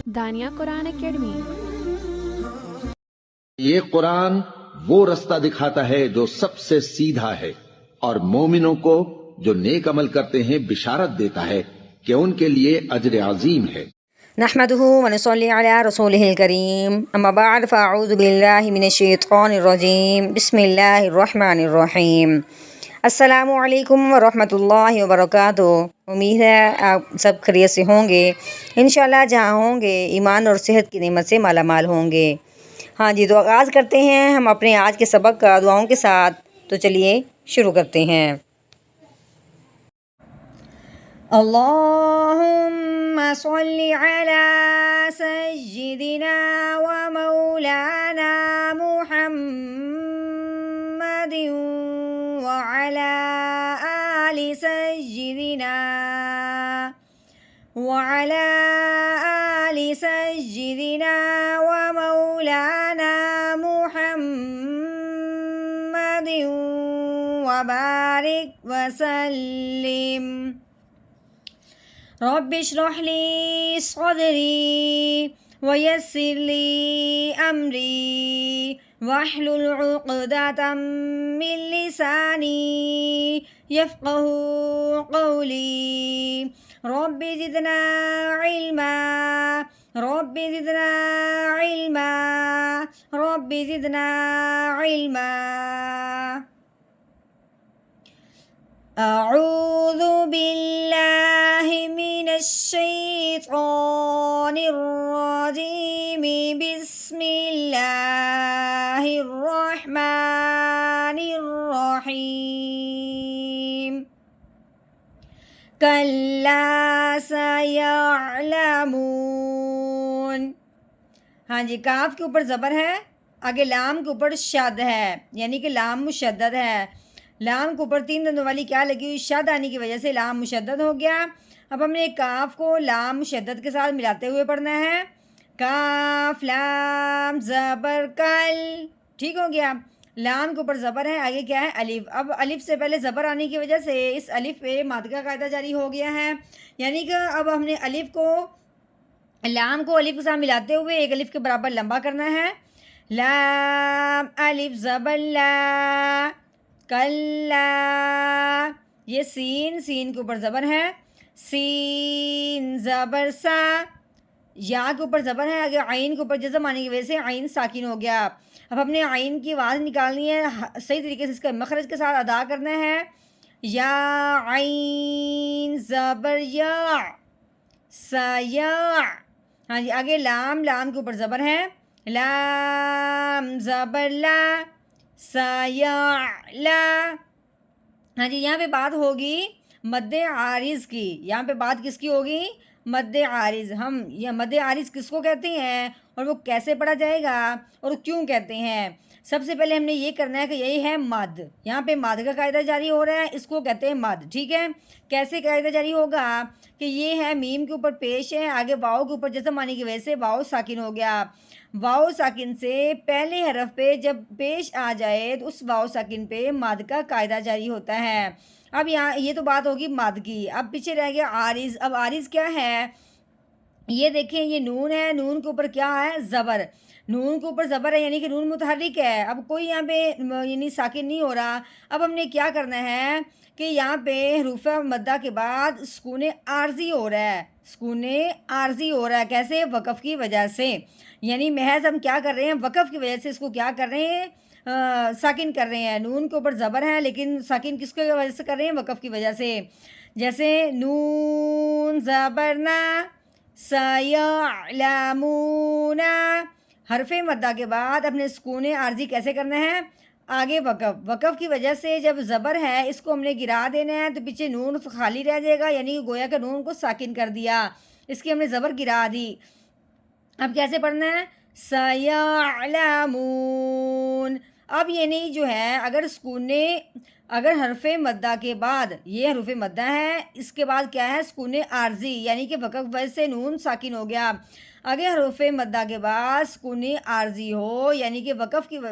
دانیہ قرآن academy. یہ قرآن وہ رستہ دکھاتا ہے جو سب سے سیدھا ہے، اور مومنوں کو جو نیک عمل کرتے ہیں بشارت دیتا ہے کہ ان کے لیے اجر عظیم ہے۔ نحمده ونصلي على رسوله الكريم اما بعد فاعوذ بالله من الشیطان الرجیم بسم اللہ الرحمن الرحیم۔ السلام علیکم ورحمۃ اللہ وبرکاتہ۔ امید ہے آپ سب خیریت سے ہوں گے، انشاءاللہ جہاں ہوں گے ایمان اور صحت کی نعمت سے مالا مال ہوں گے۔ ہاں جی، تو آغاز کرتے ہیں ہم اپنے آج کے سبق کا دعاؤں کے ساتھ، تو چلیے شروع کرتے ہیں۔ اللہم صلی علی سیدنا و مولانا محمد وعلی آل سیدنا وعلی آل سیدنا و مولانا محمد وبارک وسلم۔ رب اشرح لي صدري ويسر لي أمري واحلل عقدة من لساني يفقه قولي رب زدنا علما رب زدنا علما رب زدنا علما۔ اعوذ باللہ من الشیطان الرجیم بسم اللہ الرحمن الرحیم۔ کلا سیعلمون۔ ہاں جی، کاف کے اوپر زبر ہے، آگے لام کے اوپر شد ہے، یعنی کہ لام مشدد ہے۔ لام کے اوپر 3 دندوں والی کیا لگی ہوئی، شد آنے کی وجہ سے لام مشدد ہو گیا۔ اب ہم نے کاف کو لام مشدد کے ساتھ ملاتے ہوئے پڑھنا ہے۔ کاف لام زبر کل، ٹھیک ہو گیا۔ لام کے اوپر زبر ہے، آگے کیا ہے الف۔ اب الف سے پہلے زبر آنے کی وجہ سے اس الف پہ مد کا قاعدہ جاری ہو گیا ہے، یعنی کہ اب ہم نے الف کو لام کو الف کے ساتھ ملاتے ہوئے ایک الف کے برابر لمبا کرنا ہے۔ لام الف زبر لا، کلا۔ یہ سین کے اوپر زبر ہے، سین زبر سا۔ یا کے اوپر زبر ہے، آگے عین کے اوپر جزم آنے کی وجہ سے عین ساکن ہو گیا۔ اب ہم نے عین کی آواز نکالنی ہے، صحیح طریقے سے اس کا مخرج کے ساتھ ادا کرنا ہے۔ یا عین زبر یا، سیا۔ ہاں جی، آگے لام کے اوپر زبر ہے، لام زبر لا، سیعلا۔ ہاں جی، یہاں پہ بات ہوگی مد عارض کی۔ یہاں پہ بات کس کی ہوگی؟ مد عارض۔ ہم یہ مد عارض کس کو کہتے ہیں اور وہ کیسے پڑھا جائے گا اور کیوں کہتے ہیں؟ سب سے پہلے ہم نے یہ کرنا ہے کہ یہی ہے مد۔ یہاں پہ مد کا قاعدہ جاری ہو رہا ہے، اس کو کہتے ہیں مد، ٹھیک ہے۔ کیسے قاعدہ جاری ہوگا کہ یہ ہے میم کے اوپر پیش ہے، آگے واؤ کے اوپر جزم آنے کی وجہ سے واؤ ساکن ہو گیا۔ واؤ ساکن سے پہلے حرف پہ جب پیش آ جائے تو اس واؤ ساکن پہ مد کا قاعدہ جاری ہوتا ہے۔ اب یہاں یہ تو بات ہوگی مد کی، اب پیچھے رہ گیا عارض۔ اب عارض کیا ہے؟ یہ دیکھیں، یہ نون ہے، نون کے اوپر کیا ہے؟ زبر۔ نون کے اوپر زبر ہے، یعنی کہ نون متحرک ہے، اب کوئی یہاں پہ یعنی ساکن نہیں ہو رہا۔ اب ہم نے کیا کرنا ہے کہ یہاں پہ حروف مدہ کے بعد سکون عارضی ہو رہا ہے، سکون عارضی ہو رہا ہے۔ کیسے؟ وقف کی وجہ سے، یعنی محض ہم کیا کر رہے ہیں؟ وقف کی وجہ سے اس کو کیا کر رہے ہیں؟ ساکن کر رہے ہیں۔ نون کے اوپر زبر ہے لیکن ساکن کس کی وجہ سے کر رہے ہیں؟ وقف کی وجہ سے۔ جیسے نون زبرنا سیعلمون، حرف مدہ کے بعد اپنے سکون عارضی کیسے کرنا ہے؟ آگے وقف کی وجہ سے جب زبر ہے اس کو ہم نے گرا دینا ہے تو پیچھے نون خالی رہ جائے گا، یعنی گویا کہ نون کو ساکن کر دیا، اس کی ہم نے زبر گرا دی۔ اب کیسے پڑھنا ہے؟ سیعلمون۔ اب یہ نہیں جو ہے، اگر سکون اگر حرف مدہ کے بعد، یہ حروف مدہ ہے، اس کے بعد کیا ہے؟ سکون عارضی، یعنی کہ وقف وجہ سے نون ساکن ہو گیا. اگر حروف مدہ کے بعد سکون عارضی ہو، یعنی کہ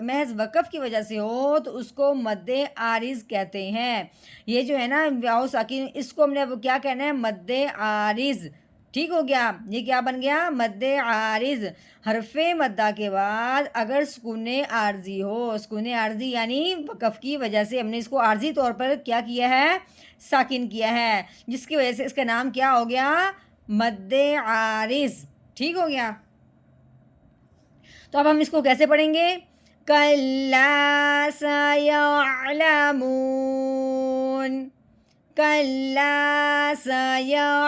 محض وقف کی وجہ سے ہو، تو اس کو مد عارض کہتے ہیں. یہ جو ہے نا واو ساکن، اس کو ہم نے اب کیا کہنا ہے؟ مد عارض. ٹھیک ہو گیا، یہ کیا بن گیا؟ مد عارض. حرف مدہ کے بعد اگر سکون عارضی ہو، سکون عارضی یعنی وقف کی وجہ سے ہم نے اس کو عارضی طور پر کیا کیا ہے؟ ساکن کیا ہے، جس کی وجہ سے اس کا نام کیا ہو گیا؟ مد عارض. ٹھیک ہو گیا. تو اب ہم اس کو کیسے پڑھیں گے؟ کَلَّا سَيَعْلَمُونَ، کَلَّا سَيَعْلَمُونَ.